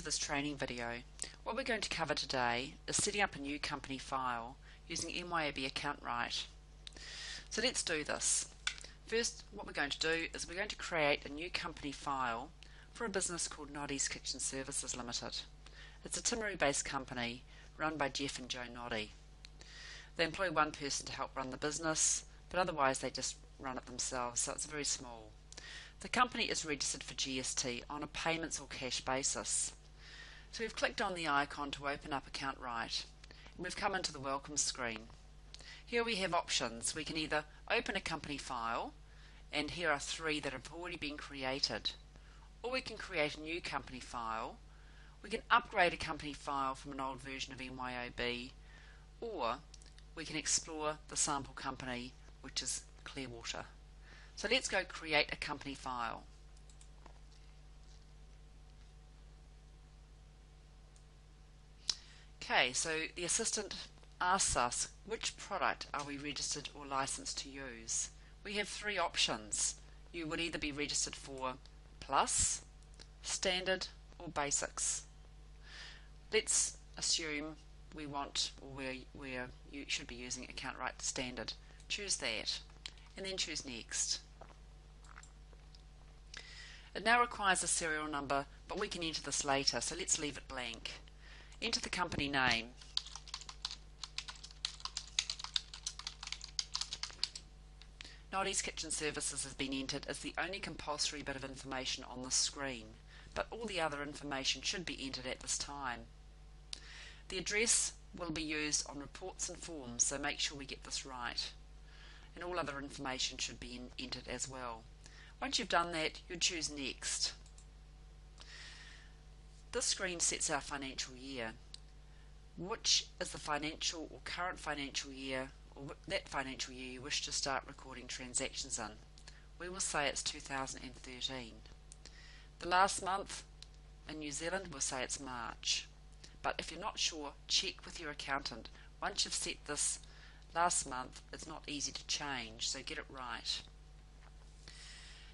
this training video. What we're going to cover today is setting up a new company file using MYOB Account Write. So let's do this. First, what we're going to do is we're going to create a new company file for a business called Noddy's Kitchen Services Limited. It's a Timaru-based company run by Jeff and Joe Noddy. They employ one person to help run the business, but otherwise they just run it themselves, so it's very small. The company is registered for GST on a payments or cash basis. So we've clicked on the icon to open up Account Write, and we've come into the welcome screen. Here we have options. We can either open a company file, and here are three that have already been created, or we can create a new company file. We can upgrade a company file from an old version of MYOB, or we can explore the sample company, which is Clearwater. So let's go create a company file. Okay, so the assistant asks us which product are we registered or licensed to use. We have three options. You would either be registered for Plus, Standard or Basics. Let's assume we want, or where you should be using Account Write Standard. Choose that and then choose Next. It now requires a serial number, but we can enter this later, so let's leave it blank. Enter the company name. Noddy's Kitchen Services has been entered as the only compulsory bit of information on the screen, but all the other information should be entered at this time. The address will be used on reports and forms, so make sure we get this right. And all other information should be entered as well. Once you've done that, you'd choose Next. This screen sets our financial year. Which is the financial or current financial year, or that financial year you wish to start recording transactions in. We will say it's 2013. The last month in New Zealand, we'll say it's March. But if you're not sure, check with your accountant. Once you've set this last month, it's not easy to change, so get it right.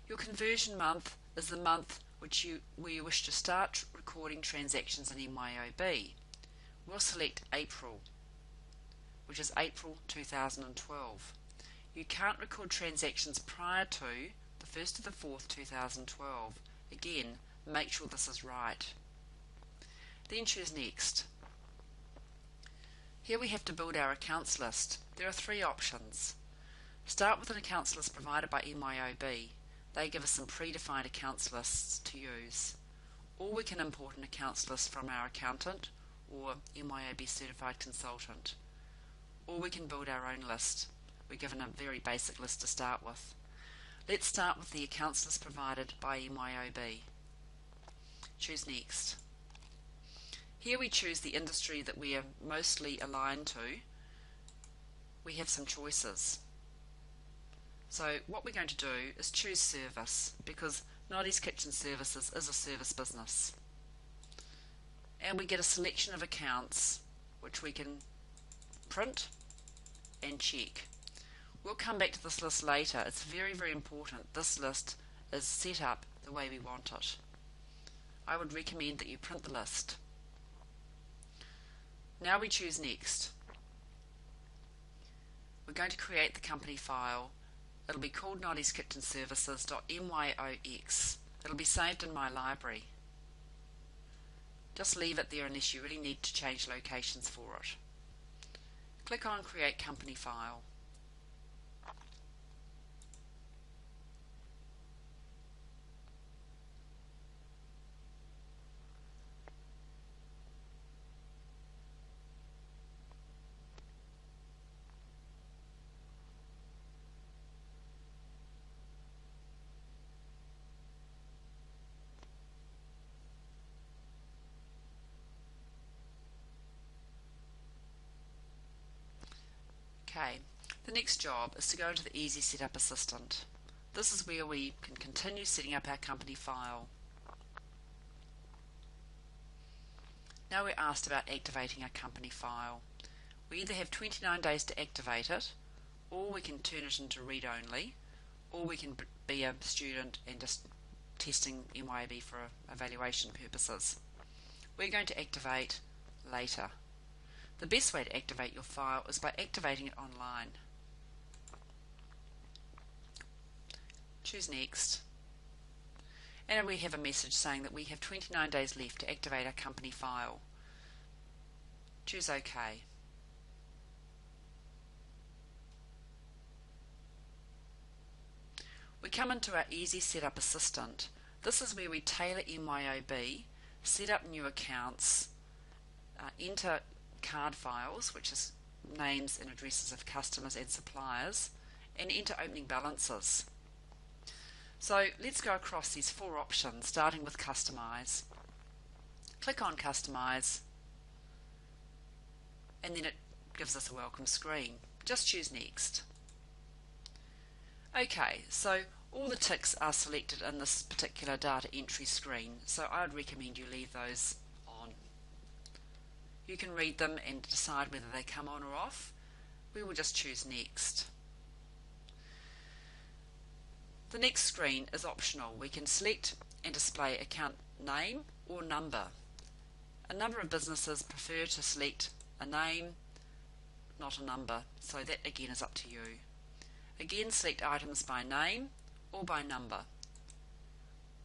Your conversion month is the month where you wish to start recording transactions in MYOB. We'll select April, which is April 2012. You can't record transactions prior to the 1st of the 4th 2012. Again, make sure this is right. Then choose Next. Here we have to build our accounts list. There are three options. Start with an accounts list provided by MYOB. They give us some predefined accounts lists to use. Or we can import an accounts list from our accountant or MYOB certified consultant. Or we can build our own list. We're given a very basic list to start with. Let's start with the accounts list provided by MYOB. Choose Next. Here we choose the industry that we are mostly aligned to. We have some choices. So what we're going to do is choose Service, because Noddy's Kitchen Services is a service business. And we get a selection of accounts which we can print and check. We'll come back to this list later. It's very, very important this list is set up the way we want it. I would recommend that you print the list. Now we choose Next. We're going to create the company file. It'll be called Noddy's Kitchen Services.myox. It'll be saved in my library. Just leave it there unless you really need to change locations for it. Click on Create Company File. Okay, the next job is to go into the Easy Setup Assistant. This is where we can continue setting up our company file. Now we're asked about activating our company file. We either have 29 days to activate it, or we can turn it into read-only, or we can be a student and just testing MYOB for evaluation purposes. we're going to activate later. The best way to activate your file is by activating it online. Choose Next. And we have a message saying that we have 29 days left to activate our company file. Choose OK. We come into our Easy Setup Assistant. This is where we tailor MYOB, set up new accounts, enter card files, which is names and addresses of customers and suppliers, and enter opening balances. So let's go across these four options, starting with Customize. Click on Customize, and then it gives us a welcome screen. Just choose Next. Okay, so all the ticks are selected in this particular data entry screen, so I would recommend you leave those on. You can read them and decide whether they come on or off. We will just choose Next. The next screen is optional. We can select and display account name or number. A number of businesses prefer to select a name, not a number, so that again is up to you. Again, select items by name or by number.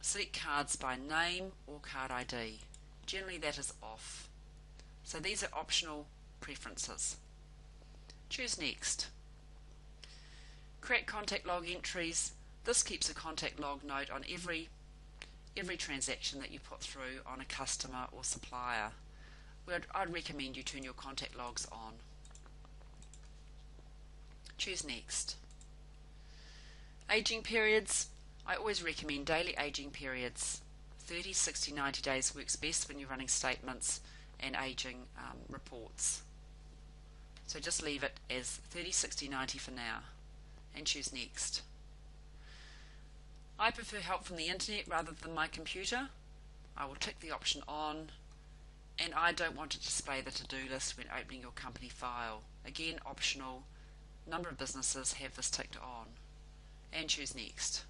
Select cards by name or card ID. Generally that is off. So these are optional preferences. Choose Next. Create contact log entries. This keeps a contact log note on every transaction that you put through on a customer or supplier. I'd recommend you turn your contact logs on. Choose Next. Aging periods. I always recommend daily aging periods. 30, 60, 90 days works best when you're running statements and aging reports. So just leave it as 30, 60, 90 for now and choose Next. I prefer help from the internet rather than my computer. I will tick the option on, and I don't want to display the to-do list when opening your company file. Again, optional. A number of businesses have this ticked on. And choose Next.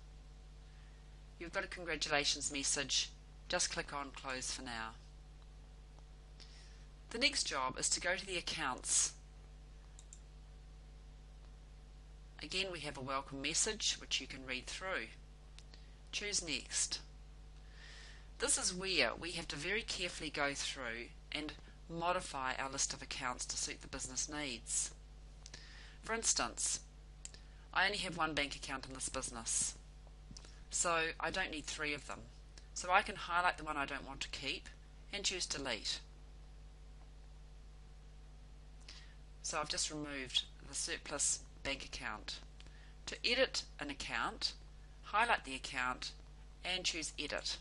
You've got a congratulations message. Just click on Close for now. The next job is to go to the accounts. Again, we have a welcome message which you can read through. Choose Next. This is where we have to very carefully go through and modify our list of accounts to suit the business needs. For instance, I only have one bank account in this business, so I don't need three of them. So I can highlight the one I don't want to keep and choose Delete. So I've just removed the surplus bank account. To edit an account, highlight the account and choose Edit.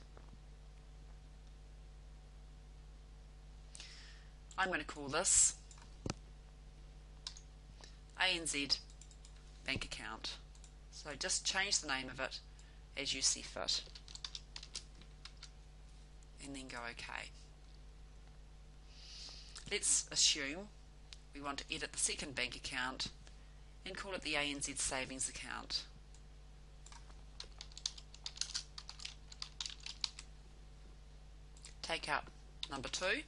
I'm going to call this ANZ bank account. So just change the name of it as you see fit and then go OK. Let's assume we want to edit the second bank account and call it the ANZ savings account. Take out number 2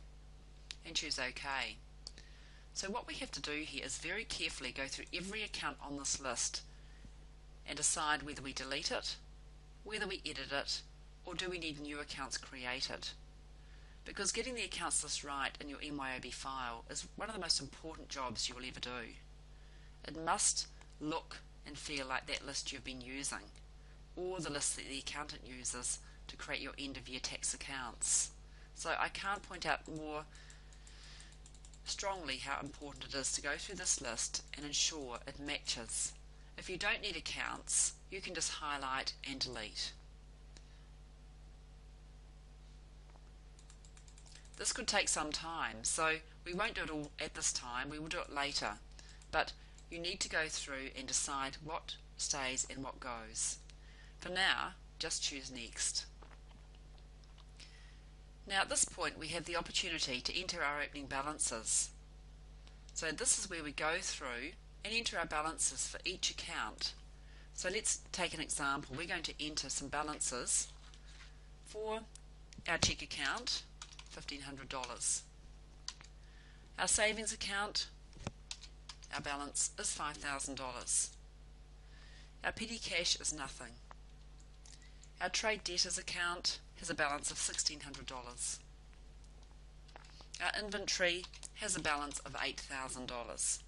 and choose OK. So what we have to do here is very carefully go through every account on this list and decide whether we delete it, whether we edit it, or do we need new accounts created. Because getting the accounts list right in your MYOB file is one of the most important jobs you will ever do. It must look and feel like that list you've been using, or the list that the accountant uses to create your end-of-year tax accounts. So I can't point out more strongly how important it is to go through this list and ensure it matches. If you don't need accounts, you can just highlight and delete. This could take some time, so we won't do it all at this time, we will do it later. But you need to go through and decide what stays and what goes. For now, just choose Next. Now at this point we have the opportunity to enter our opening balances. So this is where we go through and enter our balances for each account. So let's take an example. We're going to enter some balances for our cheque account $1,500. Our savings account, our balance is $5,000. Our petty cash is nothing. Our trade debtors account has a balance of $1,600. Our inventory has a balance of $8,000.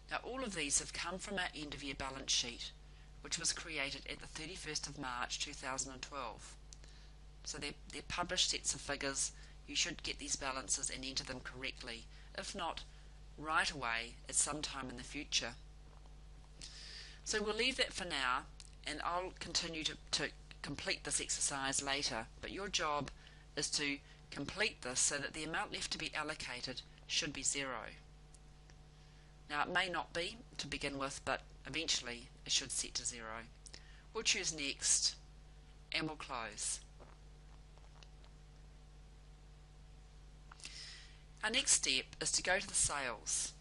Now all of these have come from our end of year balance sheet, which was created at the 31st of March 2012. So they're published sets of figures. You should get these balances and enter them correctly. If not, right away at some time in the future. So we'll leave that for now, and I'll continue to complete this exercise later, but your job is to complete this so that the amount left to be allocated should be zero. Now it may not be to begin with, but eventually it should set to zero. We'll choose next and we'll close. Our next step is to go to the sales.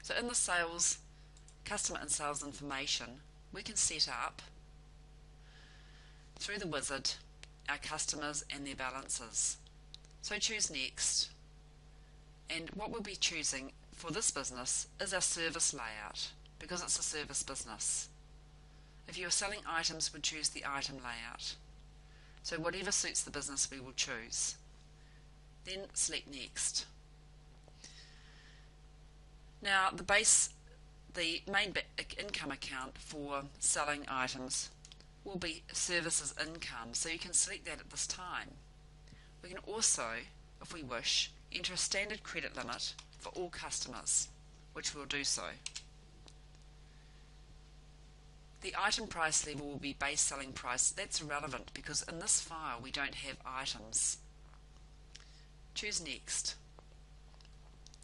So in the sales, customer and sales information, we can set up through the wizard our customers and their balances. So choose next, and what we'll be choosing for this business is our service layout, because it's a service business. If you are selling items, we'd choose the item layout. So whatever suits the business we will choose. Then select next. Now the main income account for selling items will be services income, so you can select that at this time. We can also, if we wish, enter a standard credit limit for all customers, which we'll do so. The item price level will be base selling price. That's irrelevant because in this file we don't have items. Choose next.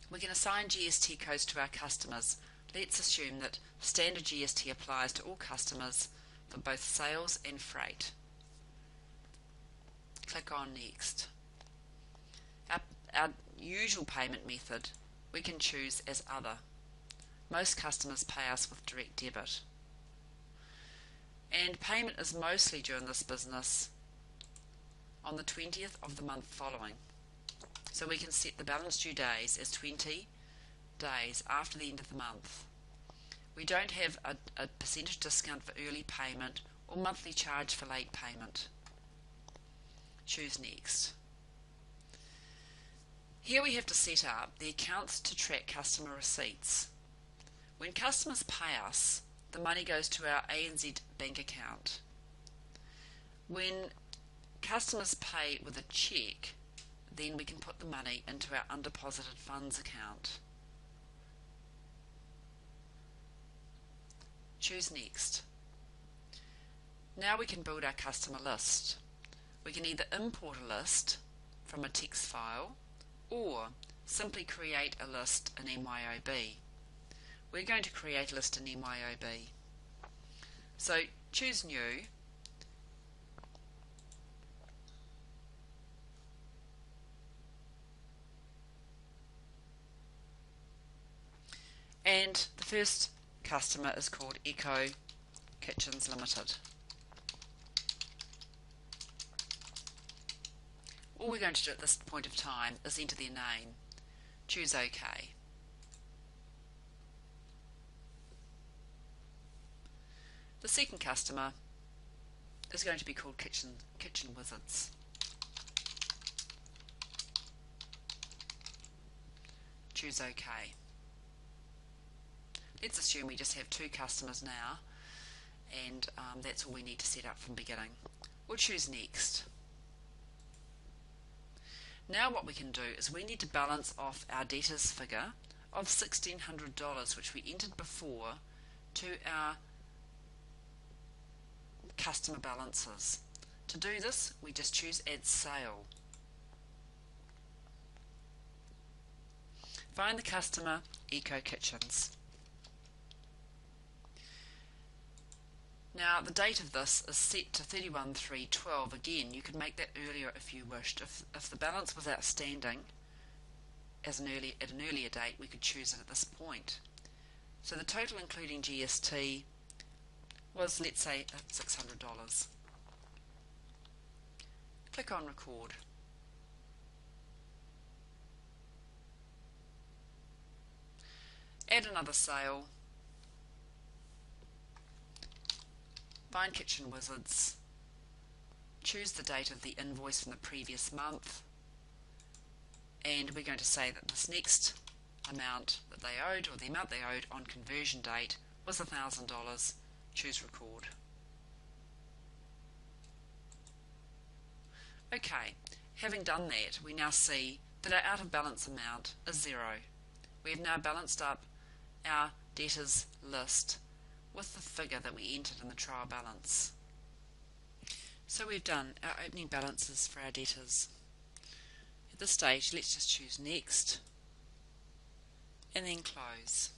We can assign GST codes to our customers. Let's assume that standard GST applies to all customers for both sales and freight. Click on next. Our usual payment method we can choose as other. Most customers pay us with direct debit. And payment is mostly during this business on the 20th of the month following. So we can set the balance due days as 20 days after the end of the month. We don't have a percentage discount for early payment or monthly charge for late payment. Choose next. Here we have to set up the accounts to track customer receipts. When customers pay us, the money goes to our ANZ bank account. When customers pay with a cheque, then we can put the money into our undeposited funds account. Choose next. Now we can build our customer list. We can either import a list from a text file or simply create a list in MYOB. We're going to create a list in MYOB. So choose new. And the first customer is called Eco Kitchens Limited. All we're going to do at this point of time is enter their name. Choose OK. The second customer is going to be called Kitchen Wizards. Choose OK. Let's assume we just have two customers now, and that's all we need to set up from the beginning. We'll choose next. Now what we can do is we need to balance off our debtors figure of $1,600, which we entered before, to our customer balances. To do this, we just choose Add Sale. Find the customer, Eco Kitchens. Now the date of this is set to 31/3/12. Again, you could make that earlier if you wished. If the balance was outstanding at an earlier date, we could choose it at this point. So the total including GST was, let's say, $600. Click on Record. Add another sale. Find Kitchen Wizards. Choose the date of the invoice from the previous month. And we're going to say that this next amount that they owed, or the amount they owed on conversion date, was $1,000. Choose Record. Okay, having done that, we now see that our out of balance amount is 0. We have now balanced up our debtors list with the figure that we entered in the trial balance. So we've done our opening balances for our debtors. At this stage, let's just choose Next and then Close.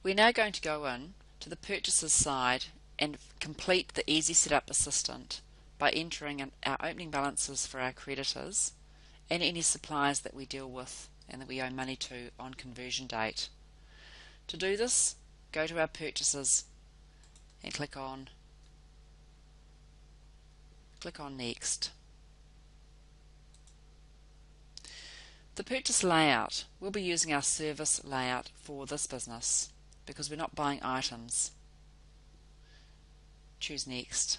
We're now going to go in to the Purchases side and complete the Easy Setup Assistant by entering our opening balances for our creditors and any suppliers that we deal with and that we owe money to on conversion date. To do this, go to our Purchases and click on Next. The purchase layout, we'll be using our service layout for this business because we're not buying items. Choose Next.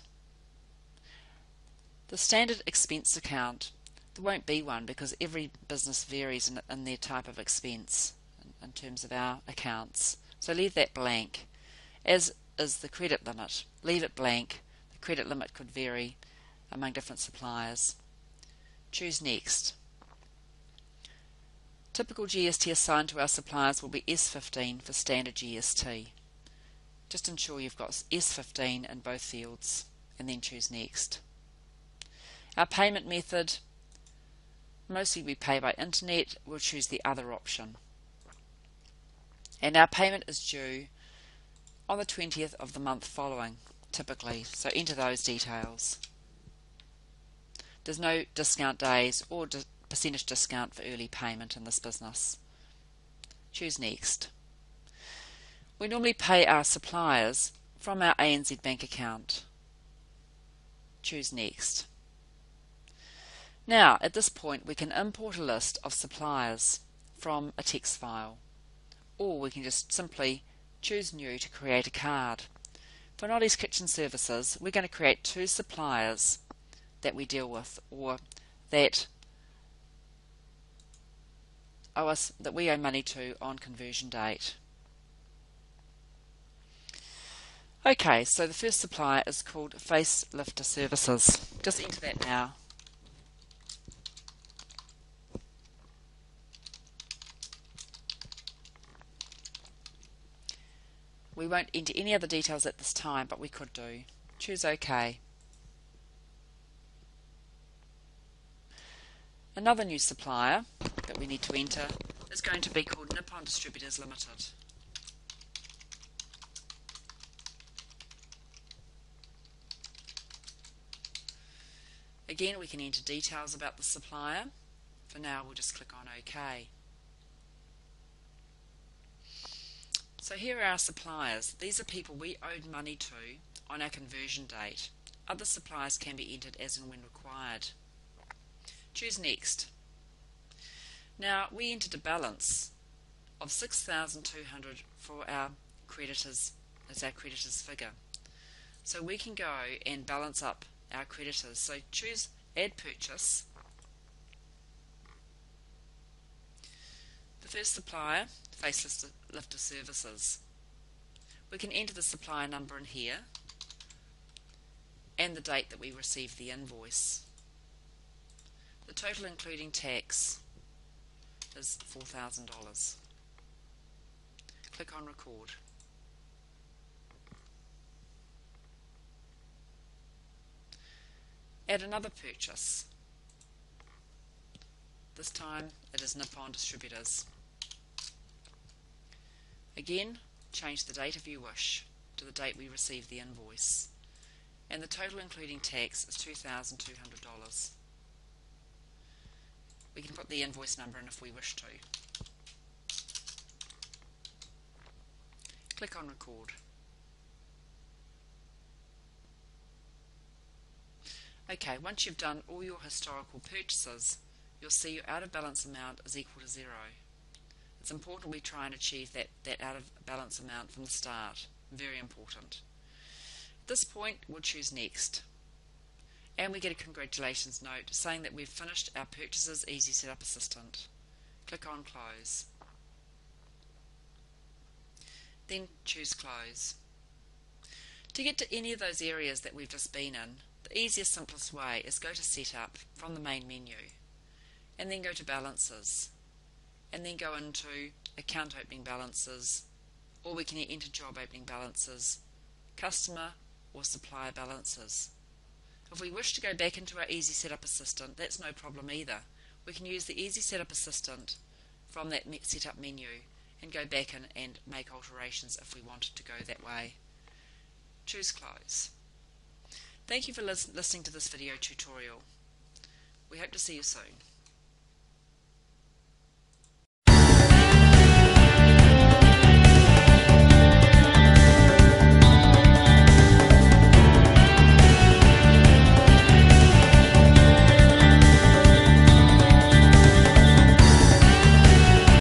The standard expense account, there won't be one because every business varies in their type of expense in terms of our accounts. So leave that blank, as is the credit limit. Leave it blank. The credit limit could vary among different suppliers. Choose Next. Typical GST assigned to our suppliers will be S15 for standard GST. Just ensure you've got S15 in both fields and then choose Next. Our payment method, mostly we pay by internet. We'll choose the other option. And our payment is due on the 20th of the month following, typically, so enter those details. There's no discount days or percentage discount for early payment in this business. Choose Next. We normally pay our suppliers from our ANZ bank account. Choose Next. Now, at this point, we can import a list of suppliers from a text file, or we can just simply choose New to create a card. For Noddy's Kitchen Services, we're going to create 2 suppliers that we deal with, or that we owe money to on conversion date. Okay, so the first supplier is called Facelifter Services. Just enter that now. We won't enter any other details at this time, but we could do. Choose OK. Another new supplier that we need to enter is going to be called Nippon Distributors Limited. Again, we can enter details about the supplier. For now, we'll just click on OK. So here are our suppliers. These are people we owed money to on our conversion date. Other suppliers can be entered as and when required. Choose Next. Now we entered a balance of 6,200 for our creditors as our creditors figure. So we can go and balance up our creditors. So choose Add Purchase. The first supplier, Facelifter Services. We can enter the supplier number in here and the date that we received the invoice. The total including tax is $4,000. Click on Record. Add another purchase. This time it is Nippon Distributors. Again, change the date if you wish to the date we received the invoice. And the total including tax is $2,200. We can put the invoice number in if we wish to. Click on Record. Okay, once you've done all your historical purchases, you'll see your out of balance amount is equal to 0. It's important we try and achieve that out of balance amount from the start. Very important. At this point, we'll choose Next. And we get a congratulations note saying that we've finished our Purchases Easy Setup Assistant. Click on Close. Then choose Close. To get to any of those areas that we've just been in, the easiest, simplest way is go to Setup from the main menu, and then go to Balances, and then go into Account Opening Balances, or we can enter Job Opening Balances, Customer or Supplier Balances. If we wish to go back into our Easy Setup Assistant, that's no problem either. We can use the Easy Setup Assistant from that Setup menu and go back in and make alterations if we wanted to go that way. Choose Close. Thank you for listening to this video tutorial. We hope to see you soon.